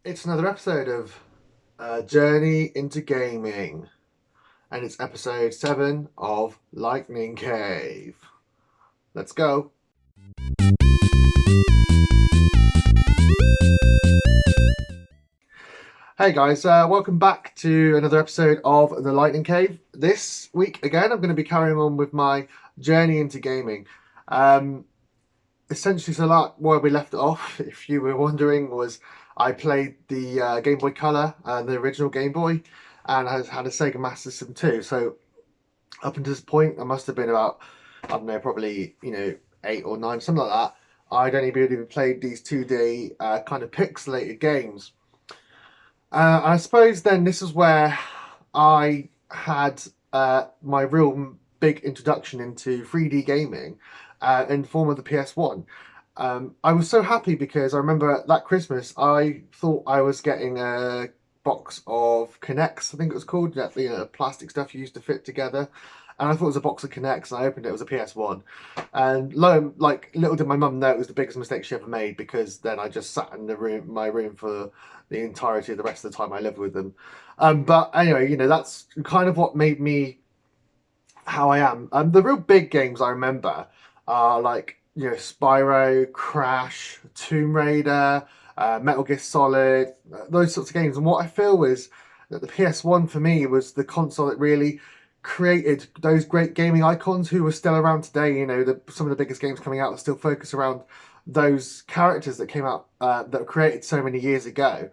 It's another episode of Journey into Gaming, and it's episode 7 of Lightning Cave. Let's go. Hey guys, welcome back to another episode of The Lightning Cave. This week, again, I'm going to be carrying on with my journey into gaming. Essentially, so like where we left it off, if you were wondering, was I played the Game Boy Color, the original Game Boy, and I had a Sega Master System too. So up until this point, I must have been about, I don't know, probably 8 or 9, something like that. I'd only really played these 2D kind of pixelated games. I suppose then this is where I had my real big introduction into 3D gaming in the form of the PS1. I was so happy because I remember that Christmas I thought I was getting a box of Kinects, I think it was called, that plastic stuff you used to fit together. And I thought it was a box of Kinects, and I opened it, it was a PS1. And little did my mum know it was the biggest mistake she ever made, because then I just sat in my room for the entirety of the rest of the time I lived with them. But anyway, that's kind of what made me how I am. The real big games I remember are Spyro, Crash, Tomb Raider, Metal Gear Solid, those sorts of games. And what I feel is that the PS1 for me was the console that really created those great gaming icons who are still around today. Some of the biggest games coming out are still focused around those characters that came out that were created so many years ago.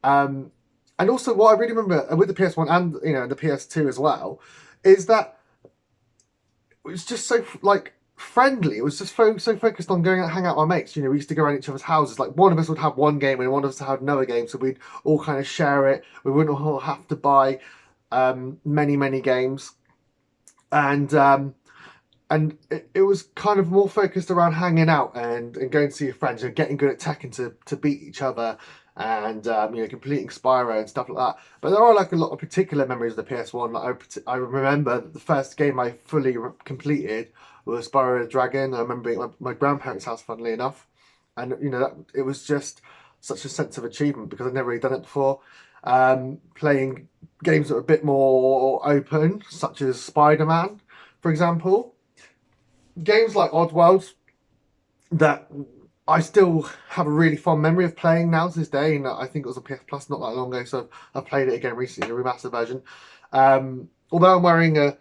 And also, what I really remember with the PS1 and the PS2 as well is that it was just so friendly. It was just so focused on going out and hang out with my mates. We used to go around each other's houses. Like, one of us would have one game and one of us had another game, so we'd all kind of share it. We wouldn't all have to buy many games, and it was kind of more focused around hanging out and going to see your friends and getting good at Tekken to beat each other, and completing Spyro and stuff like that. But there are a lot of particular memories of the PS1. I remember the first game I fully completed was Spyro the Dragon. I remember being at my grandparents' house, funnily enough, and it was just such a sense of achievement because I'd never really done it before. Playing games that are a bit more open, such as Spider-Man, for example. Games like Oddworld, that I still have a really fond memory of playing now to this day, and I think it was on PS Plus not that long ago, so I've played it again recently, a remastered version. Although I'm wearing a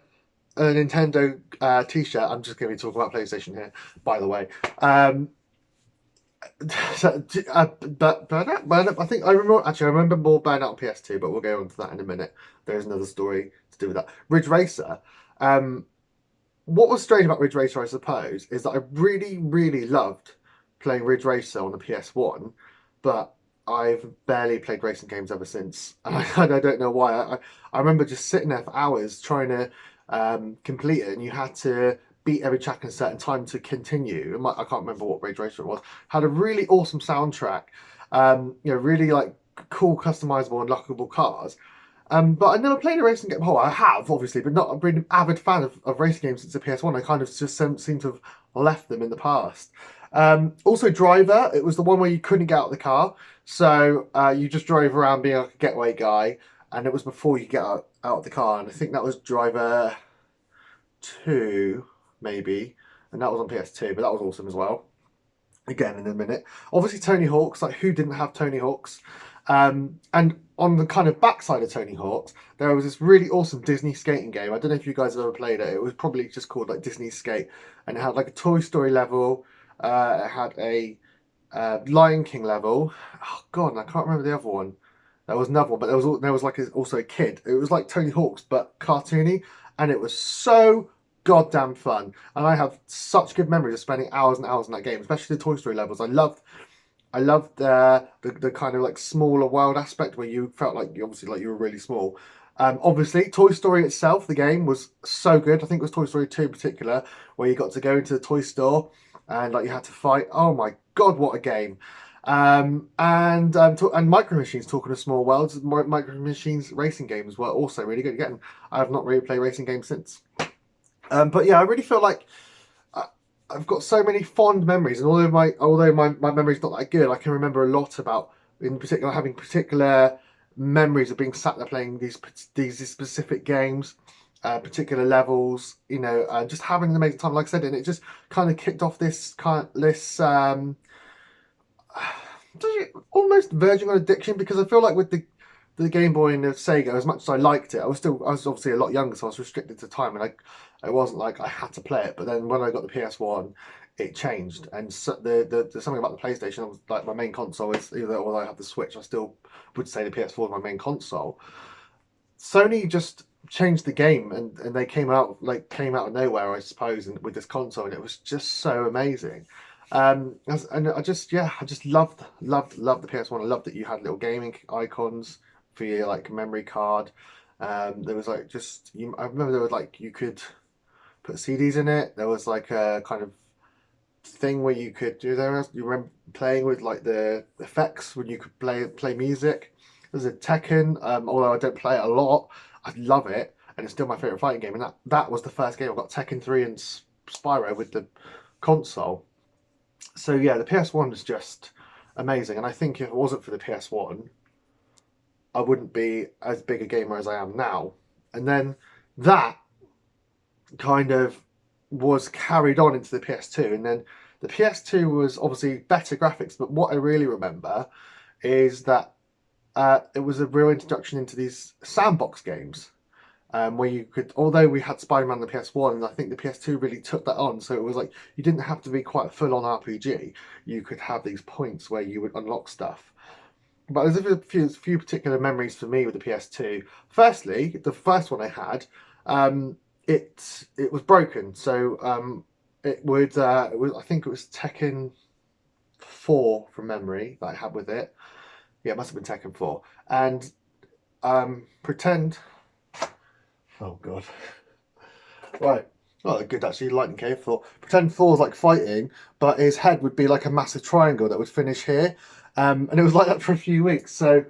Nintendo t-shirt, I'm just going to be talking about PlayStation here, by the way. But I think I remember more Burnout on PS2, but we'll go on to that in a minute. There's another story to do with that. Ridge Racer. What was strange about Ridge Racer, I suppose, is that I really loved playing Ridge Racer on the PS1, but I've barely played racing games ever since, and I don't know why. I remember just sitting there for hours trying to complete it, and you had to beat every track in a certain time to continue. I can't remember what Ridge Racer it was. Had a really awesome soundtrack, really cool, customizable, unlockable cars. But I never played a racing game. Oh, I have, obviously, but not been an avid fan of racing games since the PS1. I kind of just seem to have left them in the past. Also, Driver, it was the one where you couldn't get out of the car. So you just drove around being like a getaway guy. And it was before you get out of the car. And I think that was Driver 2, maybe. And that was on PS2, but that was awesome as well. Again, in a minute. Obviously, Tony Hawk's, who didn't have Tony Hawk's? And on the kind of backside of Tony Hawk's, there was this really awesome Disney skating game. I don't know if you guys have ever played it. It was probably just called Disney Skate, and it had a Toy Story level. It had a Lion King level. Oh God, I can't remember the other one. There was another one, but there was also a kid. It was like Tony Hawk's but cartoony, and it was so goddamn fun. And I have such good memories of spending hours and hours in that game, especially the Toy Story levels. I loved the kind of smaller world aspect where you felt you were really small. Obviously, Toy Story itself, the game, was so good. I think it was Toy Story 2 in particular, where you got to go into the toy store and you had to fight. Oh my God, what a game! And Micro Machines, talking of small worlds, Micro Machines racing games were also really good. Again, I have not really played racing games since. But yeah, I really feel like I've got so many fond memories, and although my memory's not that good, I can remember a lot about in particular, having particular memories of being sat there playing these specific games, particular levels, just having an amazing time. Like I said, and it just kind of kicked off this almost verging on addiction, because I feel like with the Game Boy and the Sega, as much as I liked it, I was obviously a lot younger, so I was restricted to time, and it wasn't like I had to play it. But then when I got the PS1, it changed, and so the something about the PlayStation. I was like, my main console is, either, although I have the Switch, I still would say the PS4 is my main console. Sony just changed the game, and they came out of nowhere, I suppose, and with this console, and it was just so amazing. And I just loved the PS1. I loved that you had little gaming icons for your like memory card. There was like I remember there was like you could put CDs in it. There was like a kind of thing where you could do there. You remember playing with like the effects when you could play music. There's a Tekken, although I don't play it a lot. I love it, and it's still my favorite fighting game. And that was the first game I got, Tekken 3 and Spyro with the console. So yeah, the PS1 is just amazing, and I think if it wasn't for the PS1, I wouldn't be as big a gamer as I am now. And then that kind of was carried on into the PS2, and then the PS2 was obviously better graphics. But what I really remember is that it was a real introduction into these sandbox games. Where you could, although we had Spider-Man on the PS1, and I think the PS2 really took that on. So it was like you didn't have to be quite a full-on RPG. You could have these points where you would unlock stuff. But there's a few particular memories for me with the PS2. Firstly, the first one I had, it was broken. So it was, I think it was Tekken 4 from memory that I had with it. Yeah, it must have been Tekken 4. And pretend. Oh god. Right. Oh, good actually. Lightning Cave. Thought pretend Thor's like fighting, but his head would be like a massive triangle that would finish here, and it was like that for a few weeks. So,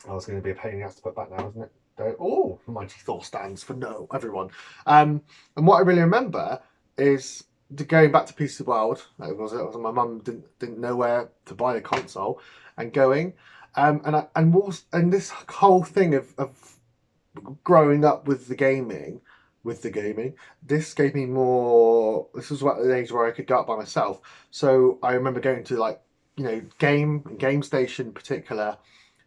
oh, it's going to be a pain in the ass to put back now, isn't it? Oh, Mighty Thor stands for no, everyone. And what I really remember is going back to Peace of the World. It was my mum didn't know where to buy a console, and going, and this whole thing of growing up with the gaming, this gave me more. This was what the age where I could go out by myself. So I remember going to like, game station in particular,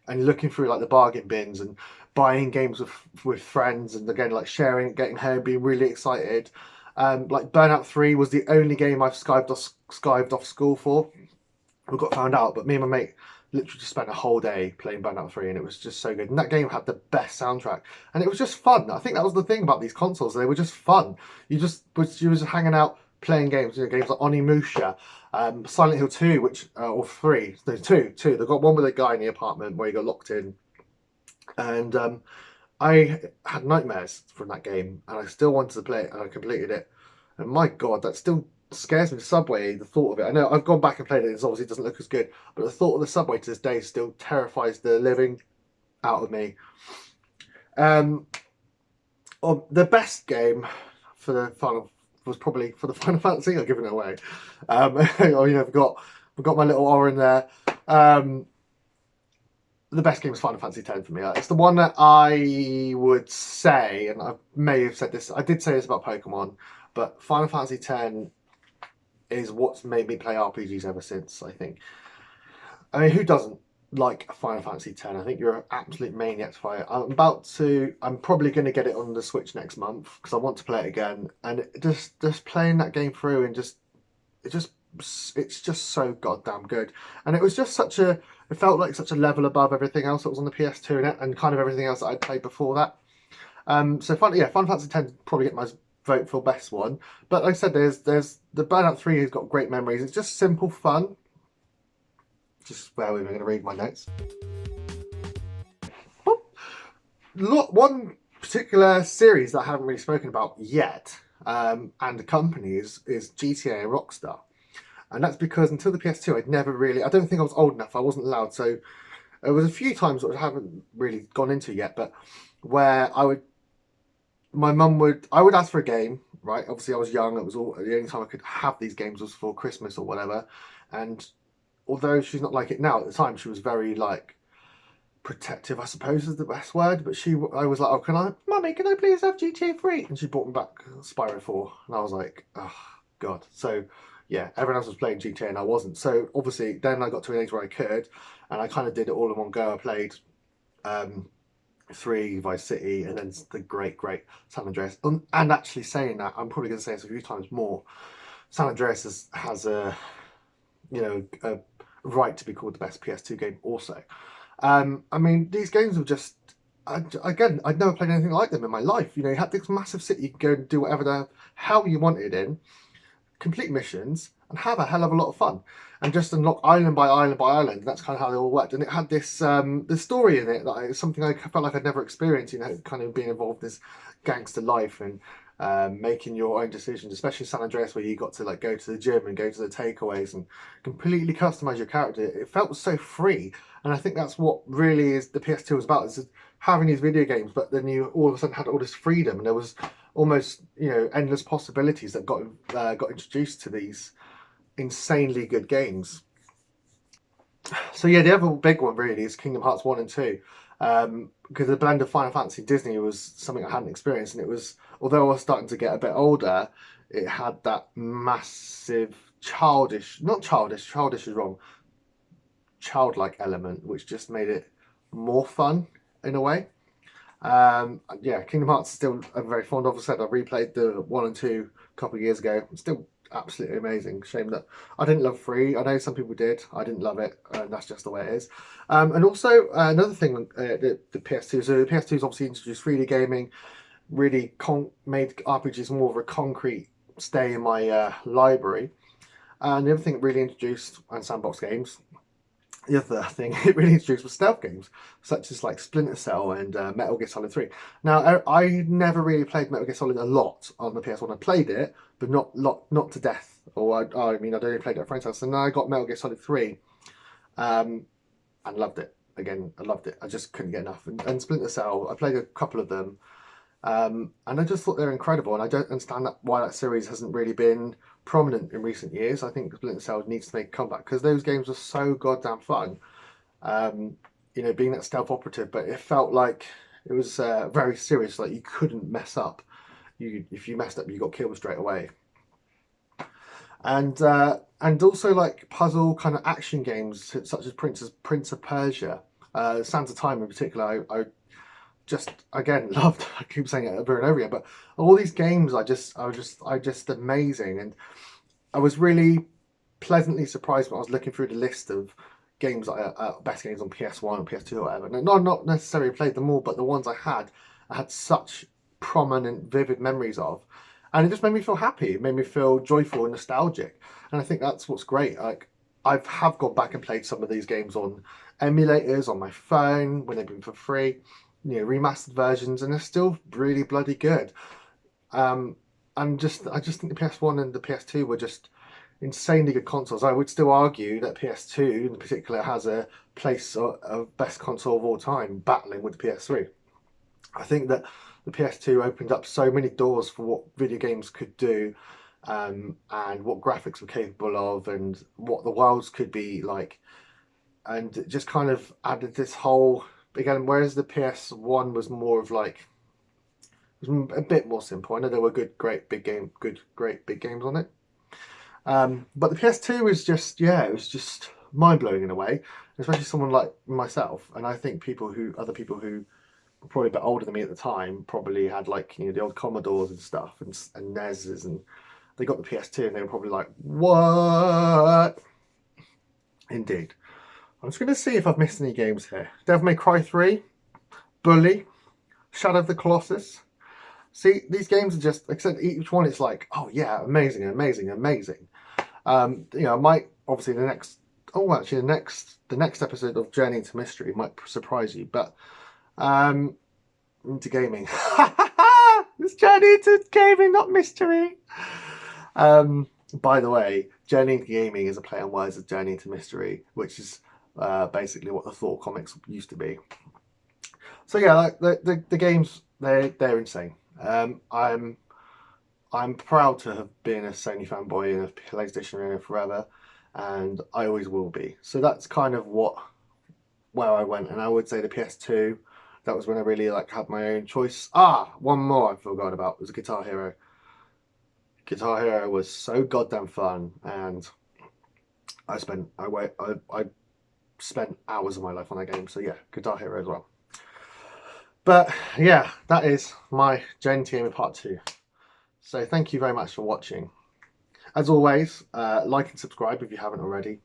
and looking through like the bargain bins and buying games with friends, and again like sharing it, getting home, being really excited. Like Burnout 3 was the only game I've skived off school for. We got found out, but me and my mate literally just spent a whole day playing Burnout 3, and it was just so good. And that game had the best soundtrack, and it was just fun. I think that was the thing about these consoles; they were just fun. You was hanging out playing games, games like Onimusha, Silent Hill 2, or 3, no, 2. They got one with a guy in the apartment where he got locked in, and I had nightmares from that game, and I still wanted to play it, and I completed it. And my God, that still scares me. The subway, the thought of it. I know I've gone back and played it. It obviously doesn't look as good, but the thought of the subway to this day still terrifies the living out of me. The best game for the final was probably for the Final Fantasy. I'm giving it away. I've got my little aura in there. The best game is Final Fantasy X for me. It's the one that I would say, and I may have said this. I did say this about Pokemon, but Final Fantasy X is what's made me play RPGs ever since, I think. I mean, who doesn't like Final Fantasy X? I think you're an absolute maniac to play it. I'm probably going to get it on the Switch next month because I want to play it again. And just playing that game through, and it's just so goddamn good. And it was just it felt like such a level above everything else that was on the PS2 and kind of everything else that I'd played before that. Final Fantasy X probably get my vote for best one. But like I said, there's the Burnout 3 has got great memories. It's just simple fun. Just bear with me, I'm going to read my notes. One particular series that I haven't really spoken about yet, and the company is GTA and Rockstar. And that's because until the PS2, I don't think I was old enough. I wasn't allowed. So there was a few times that I haven't really gone into yet, but where I would ask for a game, right? Obviously I was young. It was the only time I could have these games was for Christmas or whatever. And although she's not like it now, at the time she was very like protective, I suppose is the best word. But I was like, oh, Mummy, can I please have GTA 3? And she brought me back Spyro 4, and I was like, oh god. So yeah, everyone else was playing GTA and I wasn't. So obviously, then I got to an age where I could, and I kind of did it all in one go. I played 3, Vice City, and then the great San Andreas. And actually, saying that, I'm probably going to say this a few times more. San Andreas has a a right to be called the best PS2 game also. I mean, these games were just, again, I'd never played anything like them in my life. You had this massive city you could go and do whatever the hell you wanted in, complete missions, and have a hell of a lot of fun. And just unlock island by island by island. That's kind of how they all worked. And it had this story in it that something I felt like I'd never experienced, kind of being involved in this gangster life and making your own decisions, especially San Andreas, where you got to like go to the gym and go to the takeaways and completely customize your character. It felt so free, and I think that's what really is the PS2 was about, is having these video games, but then you all of a sudden had all this freedom, and there was almost endless possibilities that got introduced to these insanely good games. So yeah, the other big one really is Kingdom Hearts 1 and 2. Because the blend of Final Fantasy and Disney was something I hadn't experienced, and it was, although I was starting to get a bit older, it had that massive childish is wrong, childlike element, which just made it more fun in a way. Yeah, Kingdom Hearts is still I'm very fond of. I said I replayed the 1 and 2 a couple of years ago. It's still absolutely amazing. Shame that I didn't love 3. I know some people did. I didn't love it, and that's just the way it is. And also another thing, the PS2. So the PS2's obviously introduced 3D gaming, really made RPGs more of a concrete stay in my library. And the other thing it really introduced, and sandbox games, the other thing it really introduced was stealth games, such as like Splinter Cell and Metal Gear Solid 3. Now, I never really played Metal Gear Solid a lot on the PS1. I played it, but not to death. Or I mean, I'd only played it at a friend's house. And then I got Metal Gear Solid 3 and loved it. Again, I loved it. I just couldn't get enough. And Splinter Cell, I played a couple of them. And I just thought they're incredible. And I don't understand why that series hasn't really been prominent in recent years. I think Splinter Cell needs to make a comeback because those games are so goddamn fun. Being that stealth operative, but it felt like it was very serious. Like you couldn't mess up. If you messed up, you got killed straight away. And also like puzzle kind of action games such as Prince of Persia, Sands of Time in particular. I just again loved. I keep saying it over and over again, but all these games are just amazing, and I was really pleasantly surprised when I was looking through the list of games best games on PS1 or PS2 or whatever. And not necessarily played them all, but the ones I had such prominent, vivid memories of, and it just made me feel happy. It made me feel joyful and nostalgic, and I think that's what's great. Like I have gone back and played some of these games on emulators on my phone when they've been for free. Remastered versions, and they're still really bloody good. And I just think the PS1 and the PS2 were just insanely good consoles. I would still argue that PS2 in particular has a place of best console of all time, battling with the PS3. I think that the PS2 opened up so many doors for what video games could do, and what graphics were capable of, and what the worlds could be like, and it just kind of added this whole. Again, whereas the PS1 was more of like, it was a bit more simple. I know there were great big games on it. But the PS2 was just, it was just mind blowing in a way, especially someone like myself. And I think other people who were probably a bit older than me at the time probably had like, the old Commodores and stuff and NESs, and they got the PS2 and they were probably like, what? Indeed. I'm just going to see if I've missed any games here. Devil May Cry 3, Bully, Shadow of the Colossus. See, these games are just, like I said, each one is like, oh yeah, amazing. I might, obviously the next episode of Journey into Mystery might surprise you, but into gaming. It's Journey into Gaming, not mystery. By the way, Journey into Gaming is a play on words of Journey into Mystery, which is basically what the Thor comics used to be. So yeah, like the games, they're insane. I'm proud to have been a Sony fanboy and a PlayStation owner forever. and I always will be. So that's kind of where I went, and I would say the PS2. That was when I really like had my own choice. One more I forgot about was Guitar Hero. Guitar Hero was so goddamn fun, and I spent hours of my life on that game. So yeah, Guitar Hero as well. But yeah, that is my Gen Team Part 2. So thank you very much for watching. As always, like and subscribe if you haven't already.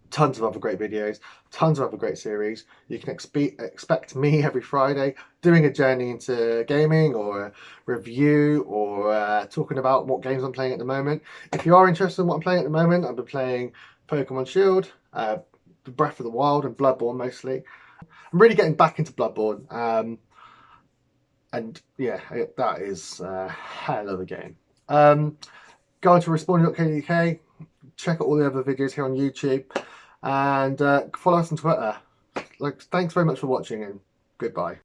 Tons of other great videos, tons of other great series. You can expect me every Friday doing a journey into gaming, or a review, or talking about what games I'm playing at the moment. If you are interested in what I'm playing at the moment, I've been playing Pokemon Shield, Breath of the Wild, and Bloodborne mostly. I'm really getting back into Bloodborne, and yeah, that is a hell of a game. Go on to respawning.co.uk, check out all the other videos here on YouTube, and follow us on Twitter. Thanks very much for watching, and goodbye.